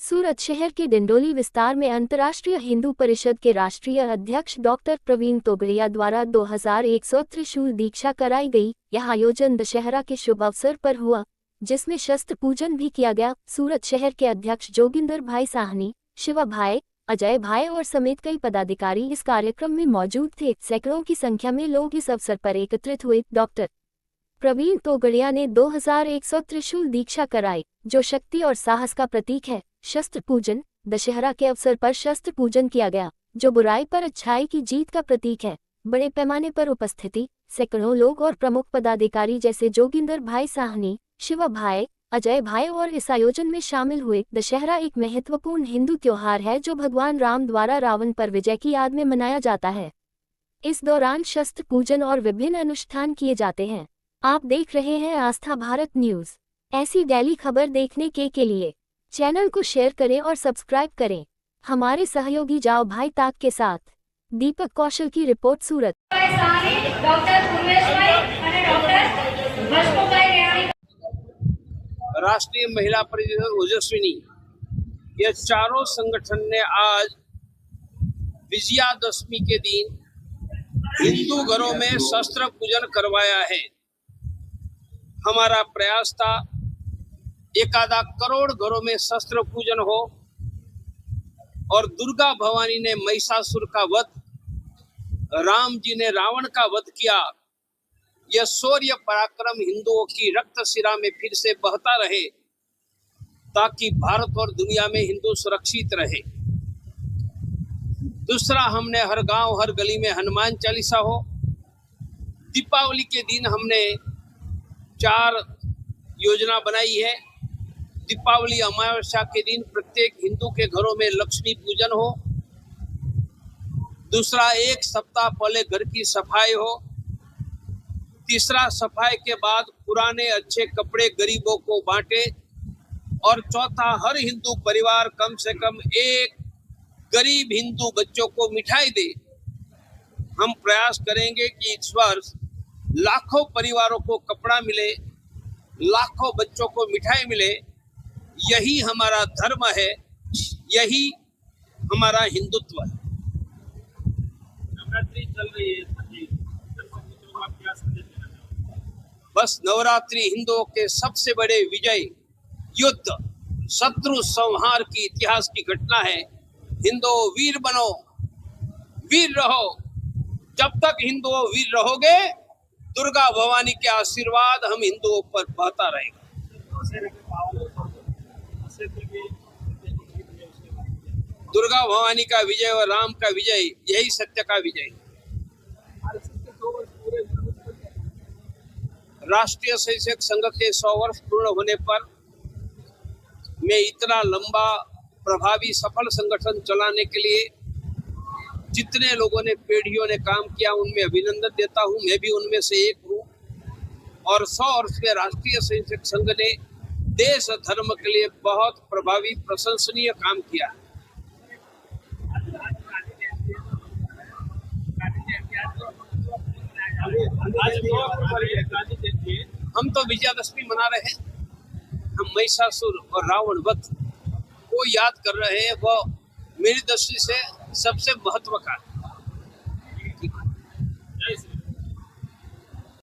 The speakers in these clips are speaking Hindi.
सूरत शहर के डिंडोली विस्तार में अंतर्राष्ट्रीय हिंदू परिषद के राष्ट्रीय अध्यक्ष डॉक्टर प्रवीण तोगड़िया द्वारा 2100 त्रिशूल दीक्षा कराई गई। यह आयोजन दशहरा के शुभ अवसर पर हुआ, जिसमें शस्त्र पूजन भी किया गया। सूरत शहर के अध्यक्ष जोगिंदर भाई साहनी, शिवा भाई, अजय भाई और समेत कई पदाधिकारी इस कार्यक्रम में मौजूद थे। सैकड़ों की संख्या में लोग इस अवसर पर एकत्रित हुए। डॉक्टर प्रवीण तोगड़िया ने 2100 त्रिशूल दीक्षा कराई, जो शक्ति और साहस का प्रतीक है। शस्त्र पूजन: दशहरा के अवसर पर शस्त्र पूजन किया गया, जो बुराई पर अच्छाई की जीत का प्रतीक है। बड़े पैमाने पर उपस्थिति: सैकड़ों लोग और प्रमुख पदाधिकारी जैसे जोगिंदर भाई साहनी, शिवा भाई, अजय भाई और इस आयोजन में शामिल हुए। दशहरा एक महत्वपूर्ण हिंदू त्योहार है जो भगवान राम द्वारा रावण पर विजय की याद में मनाया जाता है। इस दौरान शस्त्र पूजन और विभिन्न अनुष्ठान किए जाते हैं। आप देख रहे हैं आस्था भारत न्यूज। ऐसी डेली खबर देखने के लिए चैनल को शेयर करें और सब्सक्राइब करें। हमारे सहयोगी जाओ भाई ताक के साथ दीपक कौशल की रिपोर्ट। सूरत। राष्ट्रीय महिला परिषद ओजस्विनी, ये चारों संगठन ने आज विजयादशमी के दिन हिंदू घरों में शस्त्र पूजन करवाया है। हमारा प्रयास था एक आधा करोड़ घरों में शस्त्र पूजन हो और दुर्गा भवानी ने महिषासुर का वध, राम जी ने रावण का वध किया। यह शौर्य पराक्रम हिंदुओं की रक्त शिरा में फिर से बहता रहे, ताकि भारत और दुनिया में हिंदू सुरक्षित रहे। दूसरा, हमने हर गांव हर गली में हनुमान चालीसा हो। दीपावली के दिन हमने 4 योजना बनाई है। दीपावली अमावस्या के दिन प्रत्येक हिंदू के घरों में लक्ष्मी पूजन हो। दूसरा, 1 सप्ताह पहले घर की सफाई हो। तीसरा, सफाई के बाद पुराने अच्छे कपड़े गरीबों को बांटे। और चौथा, हर हिंदू परिवार कम से कम एक गरीब हिंदू बच्चों को मिठाई दे। हम प्रयास करेंगे कि इस वर्ष लाखों परिवारों को कपड़ा मिले, लाखों बच्चों को मिठाई मिले। यही हमारा धर्म है, यही हमारा हिंदुत्व है। नवरात्रि चल रही है, बस नवरात्रि हिंदुओं के सबसे बड़े विजय, युद्ध, शत्रु संहार की इतिहास की घटना है। हिंदुओं वीर बनो, वीर रहो। जब तक हिंदुओं वीर रहोगे, दुर्गा भवानी के आशीर्वाद हम हिंदुओं पर बहता रहेगा। दुर्गा भवानी का विजय और राम का विजय, यही सत्य का विजय। राष्ट्रीय स्वयंसेवक संघ के 100 वर्ष पूर्ण होने पर मैं इतना लंबा प्रभावी सफल संगठन चलाने के लिए जितने लोगों ने, पीढ़ियों ने काम किया, उनमें अभिनंदन देता हूं। मैं भी उनमें से एक हूं। और 100 वर्ष में राष्ट्रीय स्वयंसेवक संघ ने देश धर्म के लिए बहुत प्रभावी प्रशंसनीय काम किया। हम तो विजयादशमी मना रहे हैं। हम महिषासुर और रावण वध को याद कर रहे हैं। वो मेरी दृष्टि से सबसे महत्व का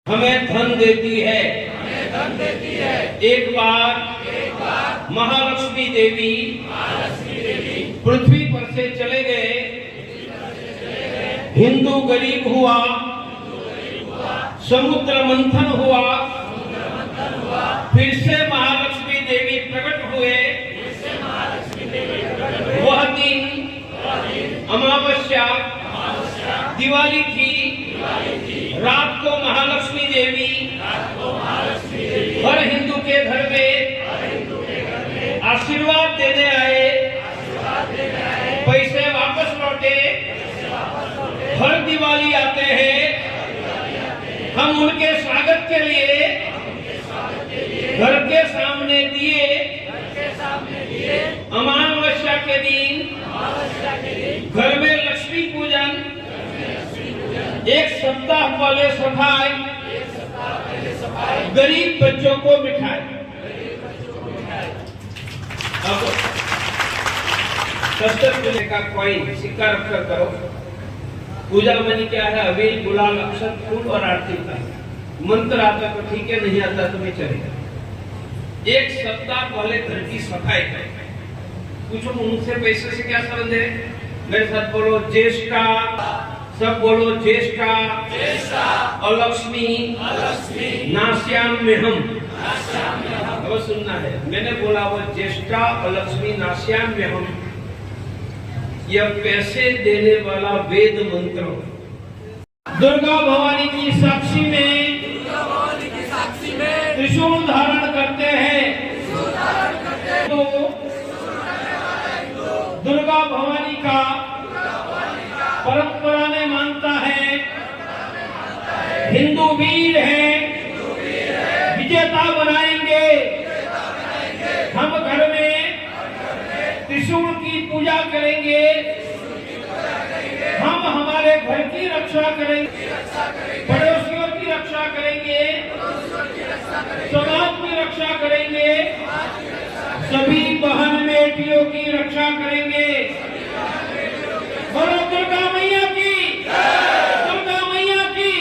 हमें धन देती है। एक बार महालक्ष्मी देवी पृथ्वी पर से चले गए। हिंदू गरीब हुआ, समुद्र मंथन हुआ, फिर से महालक्ष्मी देवी प्रकट हुए। वह दिन अमावस्या, दिवाली थी। रात को महालक्ष्मी देवी हर हिंदू के घर में आशीर्वाद देने आए। पैसे वापस लौटे। हर दिवाली आते हैं, हम उनके स्वागत के लिए घर के सामने दिए। अमावस्या के दिन घर में लक्ष्मी पूजन, 1 सप्ताह पहले सफाई, गरीब बच्चों को मिठाई। अब शस्त्र पूजा का कॉइन सिक्का रखकर करो। पूजा मनी क्या है? अबीर, गुलाल, अक्षत, फूल और आरती का मंत्र आता तो ठीक है, नहीं आता तो भी चलेगा। एक सप्ताह पहले घर की सफाई करें। पूछो उनसे पैसे से क्या संबंध है? मेरे साथ बोलो ज्येष्ठा, सब बोलो ज्येष्ठा, अलक्ष्मी नास्याम में हम। अब सुनना है, मैंने बोला वो ज्येष्ठा अलक्ष्मी नास्याम में हम, यह पैसे देने वाला वेद मंत्र। दुर्गा भवानी की साक्षी में त्रिशूल धारण करते हैं तो दुर्गा भवानी का परंपरा में मानता है हिंदू वीर है, विजेता बनाएंगे। हम घर में त्रिशूल की पूजा करेंगे, हम हमारे घर की रक्षा करेंगे, पड़ोसियों की रक्षा करेंगे, समाज की रक्षा करेंगे, सभी बहन बेटियों की रक्षा करेंगे। बोलो दुर्गा मैया की, दुर्गा मैया की।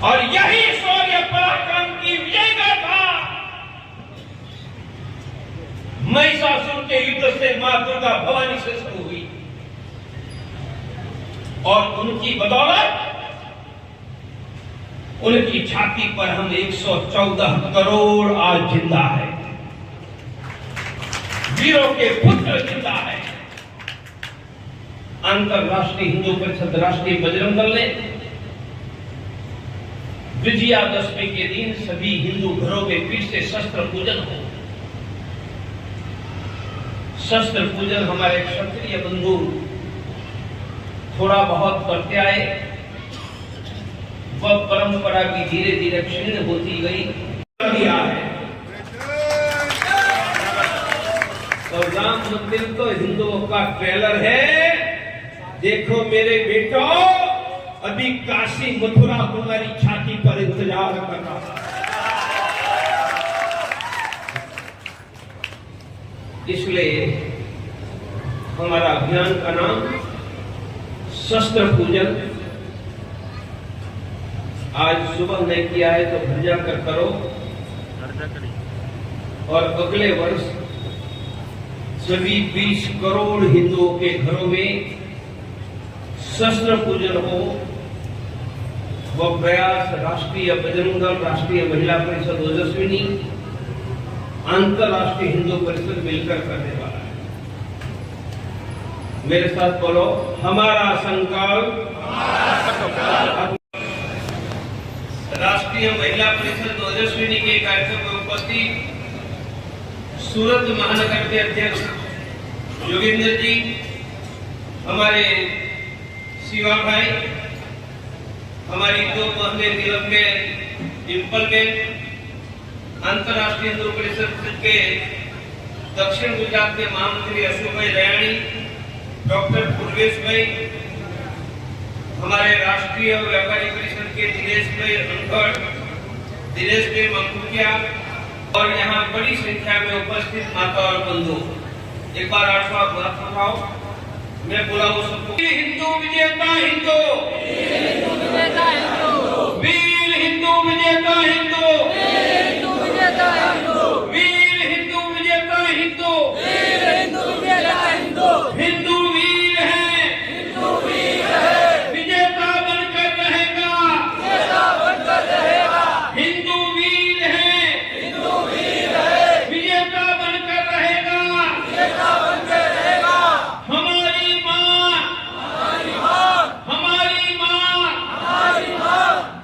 और यही शौर्य पराक्रम की विजय गाथा महिषासुर के युद्ध से मां दुर्गा भवानी से शुरू हुई और उनकी बदौलत उनकी छाती पर हम 114 करोड़ आज जिंदा है, वीरों के पुत्र जिंदा है। अंतरराष्ट्रीय हिंदू परिषद, राष्ट्रीय बजरंग दल ने विजयादशमी के दिन सभी हिंदू घरों में फिर से शस्त्र पूजन हो। शस्त्र पूजन हमारे क्षत्रिय बंधु थोड़ा बहुत करते आए, वह परंपरा भी धीरे धीरे क्षीण होती गई। दिया है तो राम मंदिर तो हिंदुओं का ट्रेलर है। देखो मेरे बेटो, अभी काशी मथुरा तुम्हारी छाती पर इंतजार कर रहा है। इसलिए हमारा अभियान का नाम शस्त्र पूजन। आज सुबह नहीं किया है तो घर जाकर करो और अगले वर्ष सभी 20 करोड़ हिंदुओं के घरों में शस्त्र पूजन हो। वह प्रयास राष्ट्रीय बजरंग दल, राष्ट्रीय महिला परिषद ओजस्विनी, अंतरराष्ट्रीय हिंदू परिषद मिलकर करने वाला है। मेरे साथ बोलो, हमारा संकल्प। राष्ट्रीय महिला परिषद ओजस्विनी के कार्यक्रम में उपस्थित सूरत महानगर के अध्यक्ष योगेंद्र जी, हमारे शिवा भाई, हमारी दो बहनें नीलम बेन, डिम्पल बेन, अंतरराष्ट्रीय हिंदू परिषद के दक्षिण गुजरात के महामंत्री अशोक भाई रयाणी, डॉक्टर पूर्वेश भाई, हमारे राष्ट्रीय व्यापारी परिषद के दिनेश भाई अनगढ़, दिनेश भाई मंगुकिया और यहाँ बड़ी संख्या में उपस्थित माता और बंधु, एक बार 8वां हाथ उठाओ। मैं बुलाऊं सबको। हिंदू विजेता हिंदू, वीर हिंदू विजेता हिंदू, वीर हिंदू विजेता हिंदू, हिंदू वीर है, विजेता बनकर रहेगा, हिंदू वीर है, विजेता बनकर रहेगा। हमारी माँ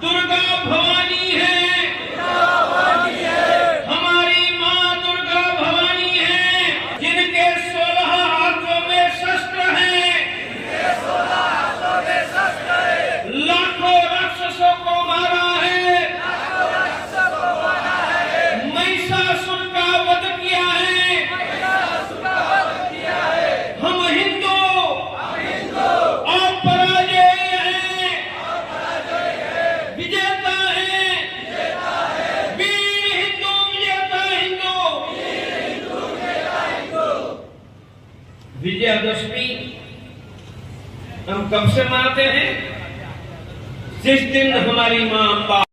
दुर्गा भवानी है, विजयादशमी हम कब से मनाते हैं? जिस दिन हमारी मां अम्बा